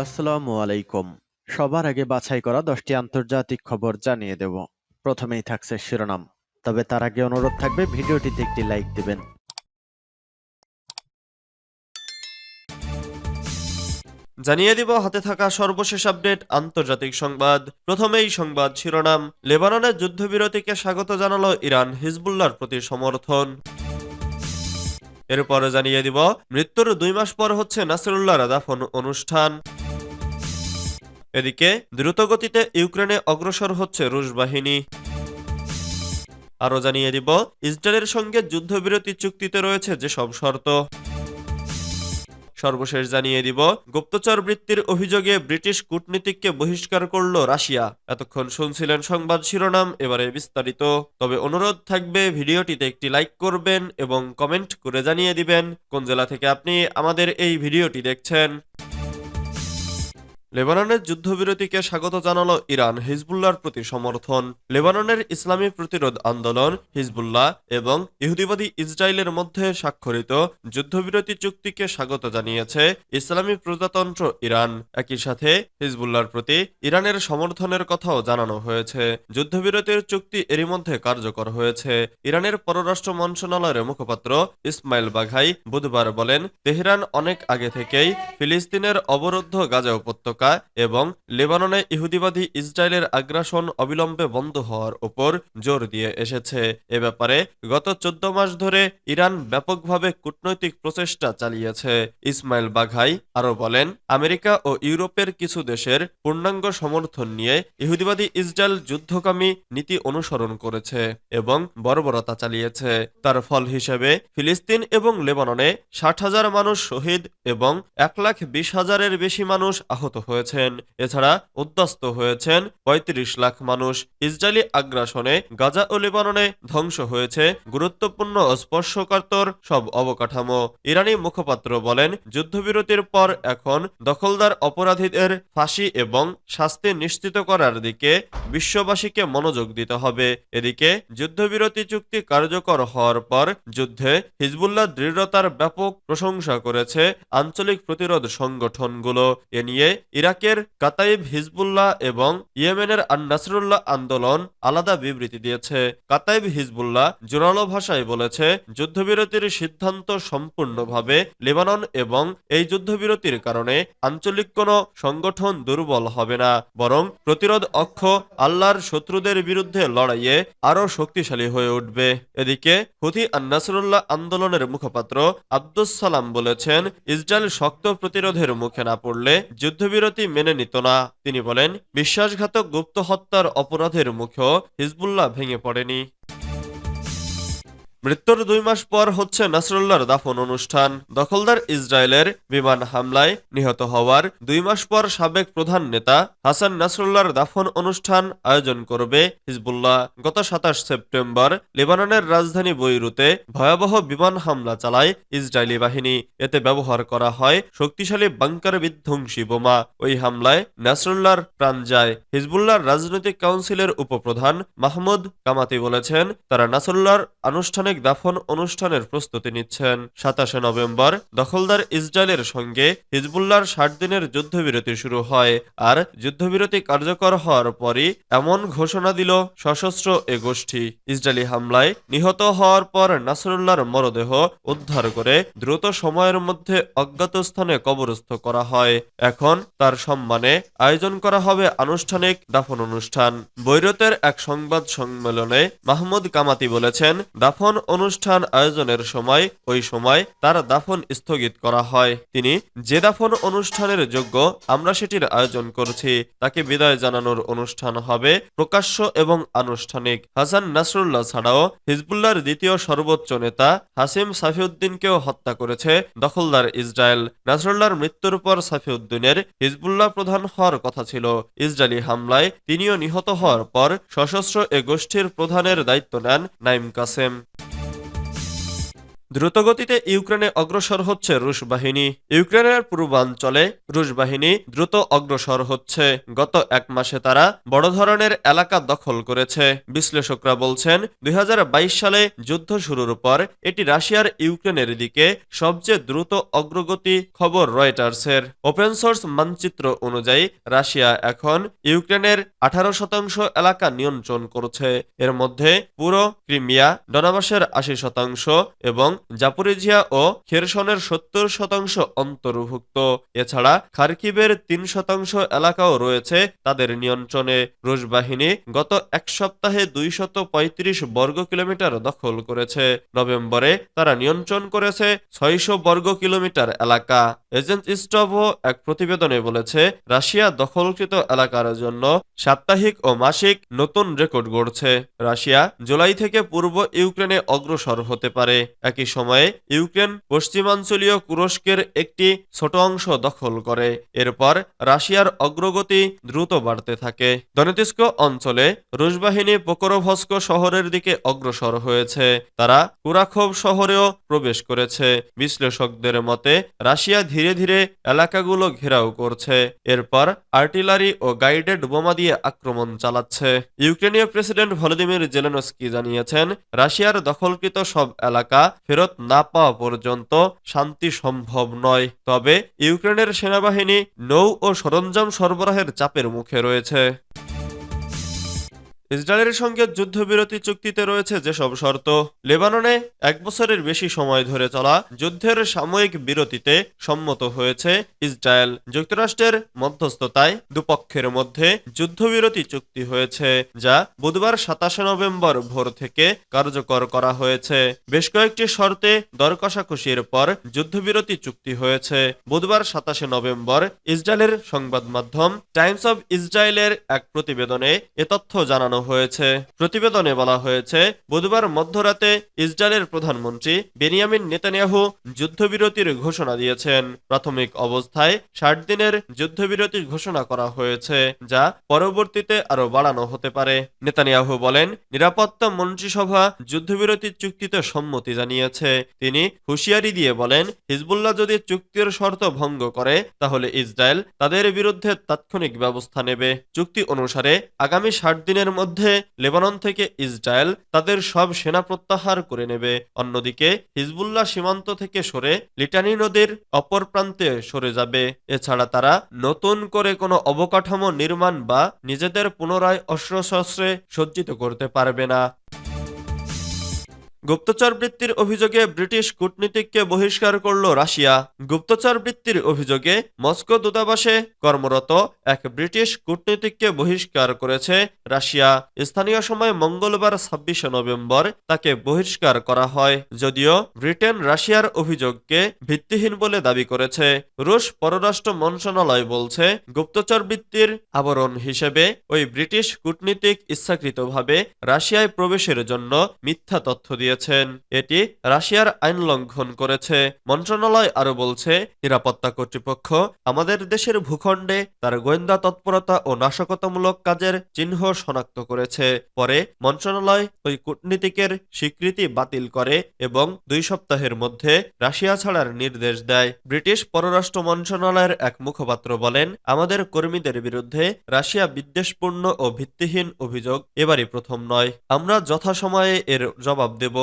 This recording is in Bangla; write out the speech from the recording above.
আসসালামু আলাইকুম। সবার আগে বাছাই করা 10টি আন্তর্জাতিক খবর জানিয়ে দেব। প্রথমেই থাকছে শিরোনাম। তবে তার আগে অনুরোধ থাকবে ভিডিওটিতে একটি লাইক দিবেন। জানিয়ে দিব হাতে থাকা সর্বশেষ আপডেট আন্তর্জাতিক সংবাদ। প্রথমেই সংবাদ শিরোনাম। লেবাননের যুদ্ধবিরতিকে স্বাগত জানালো ইরান, হিজবুল্লাহর প্রতি সমর্থন। এরপরে জানিয়ে দিব মৃত্যুর 2 মাস পর হচ্ছে নাসরুল্লাহর দাফন অনুষ্ঠান। এদিকে দ্রুতগতিতে ইউক্রেনে অগ্রসর হচ্ছে রুশ বাহিনী। আরও জানিয়ে দিব ইসরায়েলের সঙ্গে যুদ্ধবিরতি চুক্তিতে রয়েছে যেসব শর্ত। সর্বশেষ জানিয়ে দিব গুপ্তচর বৃত্তির অভিযোগে ব্রিটিশ কূটনীতিককে বহিষ্কার করল রাশিয়া। এতক্ষণ শুনছিলেন সংবাদ শিরোনাম, এবারে বিস্তারিত। তবে অনুরোধ থাকবে ভিডিওটিতে একটি লাইক করবেন এবং কমেন্ট করে জানিয়ে দিবেন কোন জেলা থেকে আপনি আমাদের এই ভিডিওটি দেখছেন। লেবাননের যুদ্ধবিরতিকে স্বাগত জানালো ইরান, হিজবুল্লাহর প্রতি সমর্থন। লেবাননের ইসলামী প্রতিরোধ আন্দোলন হিজবুল্লাহ এবং ইহুদিবাদী ইসরায়েলের মধ্যে স্বাক্ষরিত যুদ্ধবিরতি চুক্তিকে স্বাগত জানিয়েছে ইসলামী প্রজাতন্ত্র ইরান। একই সাথে হিজবুল্লাহর প্রতি ইরানের সমর্থনের কথাও জানানো হয়েছে। যুদ্ধবিরতির চুক্তি এরই মধ্যে কার্যকর হয়েছে। ইরানের পররাষ্ট্র মন্ত্রণালয়ের মুখপাত্র ইসমাইল বাঘাই বুধবার বলেন, তেহরান অনেক আগে থেকেই ফিলিস্তিনের অবরুদ্ধ গাজা উপত্যকা এবং লেবাননে ইহুদিবাদী ইসরায়েলের আগ্রাসন অবিলম্বে বন্ধ হওয়ার উপর জোর দিয়ে এসেছে। এ ব্যাপারে গত 14 মাস ধরে ইরান ব্যাপকভাবে কূটনৈতিক প্রচেষ্টা চালিয়েছে। ইসমাইল বাঘাই আরও বলেন, আমেরিকা ও ইউরোপের কিছু দেশের পূর্ণাঙ্গ সমর্থন নিয়ে ইহুদিবাদী ইসরায়েল যুদ্ধকামী নীতি অনুসরণ করেছে এবং বর্বরতা চালিয়েছে। তার ফল হিসেবে ফিলিস্তিন এবং লেবাননে 60,000 মানুষ শহীদ এবং 1,20,000-এর বেশি মানুষ আহত হয়েছেন। এছাড়া উদ্বাস্ত হয়েছেন 35 লাখ মানুষ। ইসরায়েলি আগ্রাসনে গাজা ও লেবাননে ধ্বংস হয়েছে গুরুত্বপূর্ণ ও স্পর্শকাতর সব অবকাঠামো। ইরানি মুখপাত্র বলেন, যুদ্ধবিরতির পর এখন দখলদার অপরাধীদের ফাঁসি এবং শাস্তি নিশ্চিত করার দিকে বিশ্ববাসীকে মনোযোগ দিতে হবে। এদিকে যুদ্ধবিরতি চুক্তি কার্যকর হওয়ার পর যুদ্ধে হিজবুল্লাহ দৃঢ়তার ব্যাপক প্রশংসা করেছে আঞ্চলিক প্রতিরোধ সংগঠনগুলো। এ নিয়ে ইরাকের কাতাইব হিজবুল্লাহ এবং ইয়েমেনের আন-নাসরুল্লাহ আন্দোলন আলাদা বিবৃতি দিয়েছে। কাতাইব হিজবুল্লাহ জোরালো ভাষায় বলেছে, যুদ্ধবিরতির সিদ্ধান্ত সম্পূর্ণভাবে লেবানন এবং এই যুদ্ধবিরতির কারণে আঞ্চলিক কোনো সংগঠন দুর্বল হবে না, বরং প্রতিরোধ অক্ষ আল্লাহর শত্রুদের বিরুদ্ধে লড়াইয়ে আরও শক্তিশালী হয়ে উঠবে। এদিকে হুথি আন-নাসরুল্লাহ আন্দোলনের মুখপাত্র আব্দুস সালাম বলেছেন, ইসরায়েল শক্ত প্রতিরোধের মুখে না পড়লে যুদ্ধবিরতি মেনে নিত না। তিনি বলেন, বিশ্বাসঘাতক গুপ্ত হত্যার অপরাধের মুখেও হিজবুল্লাহ ভেঙে পড়েনি। মৃত্যুর 2 মাস পর হচ্ছে নাসরুল্লাহর দাফন অনুষ্ঠান। দখলদার ইসরায়েলের বিমান হামলায় নিহত হওয়ার 2 মাস পর সাবেক প্রধান নেতা হাসান নাসরুল্লাহর দাফন অনুষ্ঠান আয়োজন করবে হিজবুল্লাহ। গত 27 সেপ্টেম্বর লেবাননের রাজধানী বৈরুতে ভয়াবহ বিমান হামলা চালায় ইসরায়েলি বাহিনী। এতে ব্যবহার করা হয় শক্তিশালী বাংকার বিধ্বংসী বোমা। ওই হামলায় নাসরুল্লাহর প্রাণ যায়। হিজবুল্লাহর রাজনৈতিক কাউন্সিলের উপপ্রধান মাহমুদ কামাতি বলেছেন, তারা নাসরুল্লাহর আনুষ্ঠানিক দাফন অনুষ্ঠানের প্রস্তুতি নিচ্ছেন। 27 নভেম্বর দখলদার ইসরায়েলের সঙ্গে হিজবুল্লাহর 60 দিনের যুদ্ধবিরতি শুরু হয়। আর যুদ্ধবিরতি কার্যকর হওয়ার পরই এমন ঘোষণা দিল সশস্ত্র এ গোষ্ঠী। ইসরায়েলি হামলায় নিহত হওয়ার পর নাসরুল্লাহর মরদেহ উদ্ধার করে দ্রুত সময়ের মধ্যে অজ্ঞাত স্থানে কবরস্থ করা হয়। এখন তার সম্মানে আয়োজন করা হবে আনুষ্ঠানিক দাফন অনুষ্ঠান। বৈরুতের এক সংবাদ সম্মেলনে মাহমুদ কামাতি বলেছেন, দাফন অনুষ্ঠান আয়োজনের সময় ওই সময় তার দাফন স্থগিত করা হয়। তিনি যে দাফন অনুষ্ঠানের যোগ্য আমরা সেটির আয়োজন করছি, তাকে বিদায় জানানোর অনুষ্ঠান হবে প্রকাশ্য এবং আনুষ্ঠানিক। হাসান নাসরুল্লাহ ছাড়াও হিজবুল্লাহর দ্বিতীয় সর্বোচ্চ নেতা হাসিম সাফিউদ্দিনকেও হত্যা করেছে দখলদার ইসরায়েল। নাসরুল্লাহর মৃত্যুর পর সাফিউদ্দিনের হিজবুল্লাহ প্রধান হওয়ার কথা ছিল। ইসরায়েলি হামলায় তিনিও নিহত হওয়ার পর সশস্ত্র এ গোষ্ঠীর প্রধানের দায়িত্ব নেন নাইম কাসেম। দ্রুতগতিতে ইউক্রেনে অগ্রসর হচ্ছে রুশ বাহিনী। ইউক্রেনের পূর্বাঞ্চলে রুশ বাহিনী দ্রুত অগ্রসর হচ্ছে। গত এক মাসে তারা বড় ধরনের এলাকা দখল করেছে। বিশ্লেষকরা বলছেন 2022 সালে যুদ্ধ শুরুর পর এটি রাশিয়ার ইউক্রেনের দিকে সবচেয়ে দ্রুত অগ্রগতি, খবর রয়টার্সের। ওপেন সোর্স মানচিত্র অনুযায়ী রাশিয়া এখন ইউক্রেনের 18% এলাকা নিয়ন্ত্রণ করছে। এর মধ্যে পুরো ক্রিমিয়া, ডনাবাসের 80% এবং জাপোরিজিয়া ও খেরসনের 70% অন্তর্ভুক্ত। এছাড়া খার্কিভের 3% এলাকাও রয়েছে তাদের নিয়ন্ত্রণে। রুশ বাহিনী গত এক সপ্তাহে 235 বর্গ কিলোমিটার দখল করেছে। নভেম্বরে তারা নিয়ন্ত্রণ করেছে 600 বর্গ কিলোমিটার এলাকা। এজেন্ট স্টভও এক প্রতিবেদনে বলেছে রাশিয়া দখলকৃত এলাকার জন্য সাপ্তাহিক ও মাসিক নতুন রেকর্ড গড়ছে। রাশিয়া জুলাই থেকে পূর্ব ইউক্রেনে অগ্রসর হতে পারে। একই সময়ে ইউক্রেন পশ্চিমাঞ্চলীয় তুরস্কের একটি ছোট অংশ দখল করে। এরপর রাশিয়ার অগ্রগতি দ্রুত বাড়তে থাকে। দনেৎস্ক অঞ্চলে রুশ বাহিনী পোকরোভস্ক শহরের দিকে অগ্রসর হয়েছে। তারা কুরাখোভ শহরেও প্রবেশ করেছে। বিশ্লেষকদের মতে রাশিয়া ধীরে ধীরে এলাকাগুলো ঘেরাও করছে। এরপর আর্টিলারি ও গাইডেড বোমা দিয়ে আক্রমণ চালাচ্ছে। ইউক্রেনীয় প্রেসিডেন্ট ভলোদিমির জেলেনস্কি জানিয়েছেন রাশিয়ার দখলকৃত সব এলাকা ফেরত না পাওয়া পর্যন্ত শান্তি সম্ভব নয়। তবে ইউক্রেনের সেনাবাহিনী নৌ ও সরঞ্জাম সরবরাহের চাপের মুখে রয়েছে। ইসরায়েলের সঙ্গে যুদ্ধবিরতি চুক্তিতে রয়েছে যেসব শর্ত। লেবাননে 1 বছরের বেশি সময় ধরে চলা যুদ্ধের সাময়িক বিরতিতে সম্মত হয়েছে ইসরায়েল। যুক্তরাষ্ট্রের মধ্যস্থতায় দুপক্ষের মধ্যে যুদ্ধবিরতি চুক্তি হয়েছে, যা বুধবার 27 নভেম্বর ভোর থেকে কার্যকর করা হয়েছে। বেশ কয়েকটি শর্তে দর কষাকষির পর যুদ্ধবিরতি চুক্তি হয়েছে। বুধবার 27 নভেম্বর ইসরায়েলের সংবাদ মাধ্যম টাইমস অব ইসরায়েলের এক প্রতিবেদনে এ তথ্য জানানো হয়েছে। প্রতিবেদনে বলা হয়েছে বুধবার মধ্যরাতে ইসরায়েলের প্রধানমন্ত্রী বেনিয়ামিন নেতানিয়াহু যুদ্ধবিরতির ঘোষণা দিয়েছেন। প্রাথমিক অবস্থায় 60 দিনের যুদ্ধবিরতির ঘোষণা করা হয়েছে, যা পরবর্তীতে আরো বাড়ানো হতে পারে। নেতানিয়াহু বলেন নিরাপত্তা মন্ত্রিসভা যুদ্ধবিরতির চুক্তিতে সম্মতি জানিয়েছে। তিনি হুঁশিয়ারি দিয়ে বলেন হিজবুল্লাহ যদি চুক্তির শর্ত ভঙ্গ করে তাহলে ইসরায়েল তাদের বিরুদ্ধে তাৎক্ষণিক ব্যবস্থা নেবে। চুক্তি অনুসারে আগামী 60 দিনের মধ্যে লেবানন থেকে ইসরায়েল তাদের সব সেনা প্রত্যাহার করে নেবে। অন্যদিকে হিজবুল্লাহ সীমান্ত থেকে সরে লিটানি নদীর অপর প্রান্তে সরে যাবে। এছাড়া তারা নতুন করে কোনো অবকাঠামো নির্মাণ বা নিজেদের পুনরায় অস্ত্রশস্ত্রে সজ্জিত করতে পারবে না। গুপ্তচর বৃত্তির অভিযোগে ব্রিটিশ কূটনীতিককে বহিষ্কার করল রাশিয়া। গুপ্তচর বৃত্তির অভিযোগে মস্কো দূতাবাসে কর্মরত এক ব্রিটিশ কূটনীতিককে বহিষ্কার করেছে রাশিয়া। স্থানীয় সময় মঙ্গলবার 26 নভেম্বর তাকে বহিষ্কার করা হয়। যদিও ব্রিটেন রাশিয়ার অভিযোগকে ভিত্তিহীন বলে দাবি করেছে। রুশ পররাষ্ট্র মন্ত্রণালয় বলছে গুপ্তচর বৃত্তির আবরণ হিসেবে ওই ব্রিটিশ কূটনীতিক ইচ্ছাকৃতভাবে রাশিয়ায় প্রবেশের জন্য মিথ্যা তথ্য দিয়েছেন। এটি রাশিয়ার আইন লঙ্ঘন করেছে। মন্ত্রণালয় আরো বলছে নিরাপত্তা কর্তৃপক্ষ আমাদের দেশের ভূখণ্ডে তার গোয়েন্দা তৎপরতা ও নাশকতামূলক কাজের চিহ্ন শনাক্ত করেছে। পরে মন্ত্রণালয় ওই কূটনীতিকের স্বীকৃতি বাতিল করে এবং 2 সপ্তাহের মধ্যে রাশিয়া ছাড়ার নির্দেশ দেয়। ব্রিটিশ পররাষ্ট্র মন্ত্রণালয়ের এক মুখপাত্র বলেন আমাদের কর্মীদের বিরুদ্ধে রাশিয়া বিদ্বেষপূর্ণ ও ভিত্তিহীন অভিযোগ এবারই প্রথম নয়। আমরা যথাসময়ে এর জবাব দেব।